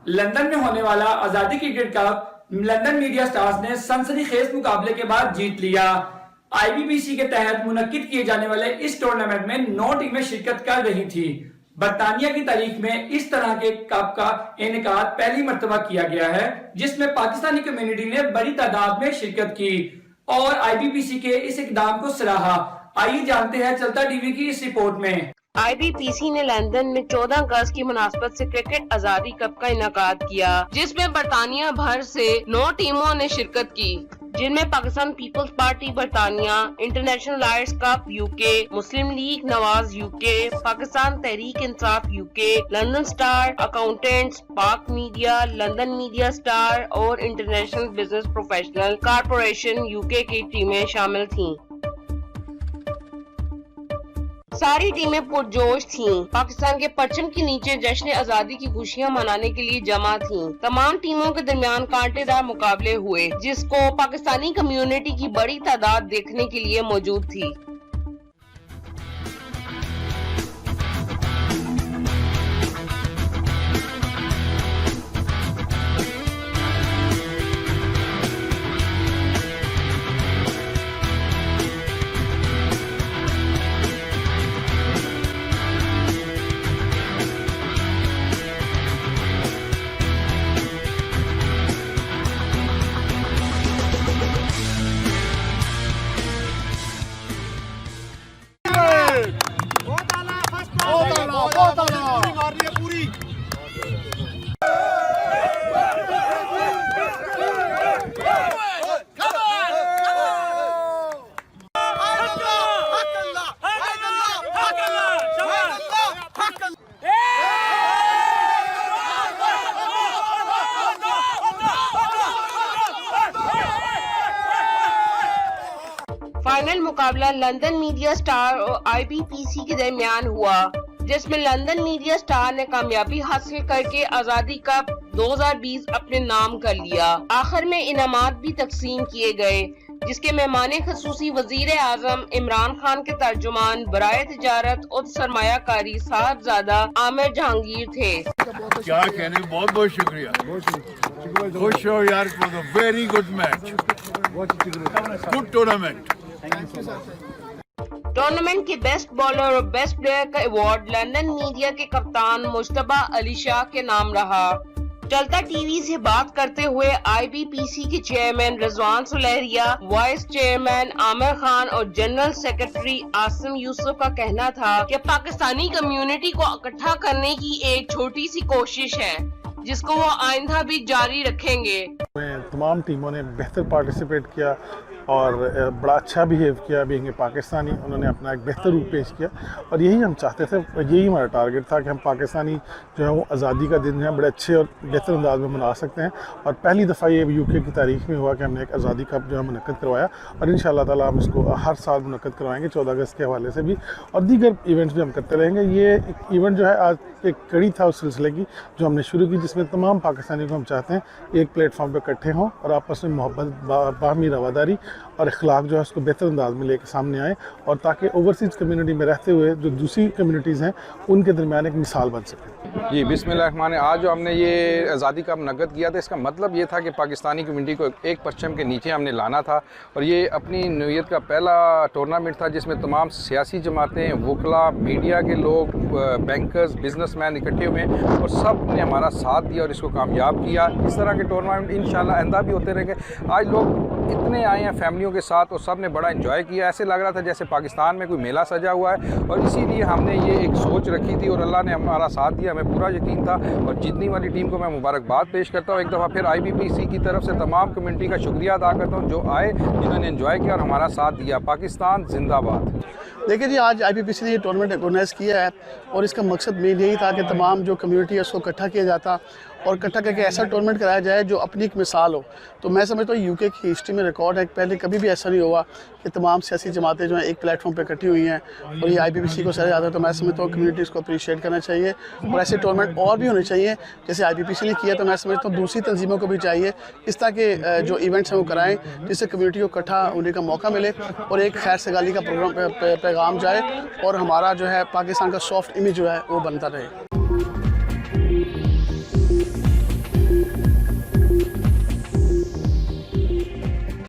London میں ہونے والا آزادی cricket cup London media stars نے سنسنی خیز مقابلے کے بعد جیت لیا۔ آئی بی پی سی کے تحت منعقد کیے جانے والے اس ٹورنامنٹ میں 9 ٹیمیں شرکت کر رہی تھی۔ برطانیہ کی تاریخ میں اس طرح کے کپ کا انعقاد پہلی مرتبہ کیا گیا ہے جس میں پاکستانی کمیونٹی نے بڑی تعداد میں شرکت کی اور آئی بی پی سی کے اس اقدام کو سراہا۔ آئیے جانتے ہیں چلتا ٹی وی کی اس رپورٹ میں۔ آئی بی پی سی نے لندن میں 14 اگست کی مناسبت سے کرکٹ آزادی کپ کا انعقاد کیا جس میں برطانیہ بھر سے 9 ٹیموں نے شرکت کی، جن میں پاکستان پیپلز پارٹی برطانیہ، انٹرنیشنل لائرز کپ یو کے، مسلم لیگ نواز یو کے، پاکستان تحریک انصاف یو کے، لندن سٹار اکاؤنٹنٹس، پاک میڈیا، لندن میڈیا سٹار اور international business professional corporation you کے کی ٹیمیں شامل تھیں۔ ساری ٹیمیں پرجوش تھیں، پاکستان کے پرچم کے نیچے جشن آزادی کی خوشیاں منانے کے لیے جمع تھیں۔ تمام ٹیموں کے درمیان کانٹے دار مقابلے ہوئے جس کو پاکستانی کمیونٹی کی بڑی تعداد دیکھنے کے لیے موجود تھی۔ فائنل مقابلہ لندن میڈیا سٹار اور آئی بی پی سی کے درمیان ہوا جس میں لندن میڈیا سٹار نے کامیابی حاصل کر کے آزادی کپ 2020 اپنے نام کر لیا۔ آخر میں انعامات بھی تقسیم کیے گئے جس کے مہمان خصوصی وزیر اعظم عمران خان کے ترجمان برائے تجارت اور سرمایہ کاری صاحبزادہ عامر جہانگیر تھے۔ کیا کہنے، بہت بہت شکریہ، خوش ہو یار، very good match, good tournament. Tournament کے بیسٹ بالر اور بیسٹ پلیئر کا ایوارڈ لندن میڈیا کے کپتان مجتبیٰ علی شاہ کے نام رہا۔ چلتا ٹی وی سے بات کرتے ہوئے آئی بی پی سی کے چیئرمین رضوان سلیریہ، وائس چیئرمین عامر خان اور جنرل سیکرٹری عاصم یوسف کا کہنا تھا کہ پاکستانی کمیونٹی کو اکٹھا کرنے کی ایک چھوٹی سی کوشش ہے جس کو وہ آئندہ بھی جاری رکھیں گے۔ تمام ٹیموں نے بہتر پارٹیسپیٹ کیا اور بڑا اچھا بیہیو کیا، بینگ پاکستانی انہوں نے اپنا ایک بہتر روپ پیش کیا اور یہی ہم چاہتے تھے، یہی ہمارا ٹارگٹ تھا کہ ہم پاکستانی جو ہے وہ آزادی کا دن ہے بڑے اچھے اور بہتر انداز میں منا سکتے ہیں، اور پہلی دفعہ یہ یو کے کی تاریخ میں ہوا کہ ہم نے ایک آزادی کپ جو ہے منعقد کروایا اور انشاءاللہ تعالیٰ ہم اس کو ہر سال منعقد کروائیں گے 14 اگست کے حوالے سے بھی، اور دیگر ایونٹس بھی ہم کرتے رہیں گے۔ یہ ایک ایونٹ جو ہے آج ایک کڑی تھا اس سلسلے کی جو ہم نے شروع کی، جس میں تمام پاکستانی کو ہم چاہتے ہیں ایک پلیٹ فارم پہ اکٹھے ہوں اور آپس میں محبت، باہمی رواداری اور اخلاق جو ہے اس کو بہتر انداز میں لے کے سامنے آئے، اور تاکہ اوورسیز کمیونٹی میں رہتے ہوئے جو دوسری کمیونٹیز ہیں ان کے درمیان ایک مثال بن سکے۔ جی بسم اللہ الرحمن الرحیم۔ آج جو ہم نے یہ آزادی کا منعقد کیا تھا، اس کا مطلب یہ تھا کہ پاکستانی کمیونٹی کو ایک پرچم کے نیچے ہم نے لانا تھا، اور یہ اپنی نوعیت کا پہلا ٹورنامنٹ تھا جس میں تمام سیاسی جماعتیں، وکلا، میڈیا کے لوگ، بینکرز، بزنس مین اکٹھے ہوئے اور سب نے ہمارا ساتھ دیا اور اس کو کامیاب کیا۔ اس طرح کے ٹورنامنٹ انشاءاللہ آئندہ بھی ہوتے رہیں گے۔ آج لوگ اتنے آئے ہیں فیملیوں کے ساتھ اور سب نے بڑا انجوائے کیا، ایسے لگ رہا تھا جیسے پاکستان میں کوئی میلہ سجا ہوا ہے، اور اسی لیے ہم نے یہ ایک سوچ رکھی تھی اور اللہ نے ہمارا ساتھ دیا، ہمیں پورا یقین تھا، اور جیتنے والی ٹیم کو میں مبارکباد پیش کرتا ہوں۔ ایک دفعہ پھر آئی بی پی سی کی طرف سے تمام کمیونٹی کا شکریہ ادا کرتا ہوں جو آئے، جنہوں نے انجوائے کیا اور ہمارا ساتھ دیا۔ پاکستان زندہ باد۔ دیکھیں جی، آج آئی بی پی سی نے یہ ٹورنامنٹ آرگنائز کیا ہے اور اس کا مقصد مین یہی تھا کہ تمام جو کمیونٹی ہے اس کو اکٹھا کیا جاتا اور اکٹھا کر کے ایسا ٹورنامنٹ کرایا جائے جو اپنی ایک مثال ہو۔ تو میں سمجھتا ہوں یو کے کی ہسٹری میں ریکارڈ ہے، پہلے کبھی بھی ایسا نہیں ہوا کہ تمام سیاسی جماعتیں جو ہیں ایک پلیٹ فارم پہ اکٹھی ہوئی ہیں اور یہ آئی بی پی سی کو سراہا جاتا ہے۔ تو میں سمجھتا ہوں کمیونٹیز کو اپریشیٹ کرنا چاہیے اور ایسے ٹورنامنٹ اور بھی ہونے چاہیے جیسے آئی بی پی سی نے کیا، تو میں سمجھتا ہوں دوسری تنظیموں کو بھی چاہیے اس طرح کے جو ایونٹس ہیں وہ کرائیں جس سے کمیونٹی کو اکٹھا ہونے کا موقع ملے اور ایک خیر سگالی کا پروگرام پیغام جائے اور ہمارا جو ہے پاکستان کا سافٹ امیج جو ہے وہ بنتا رہے۔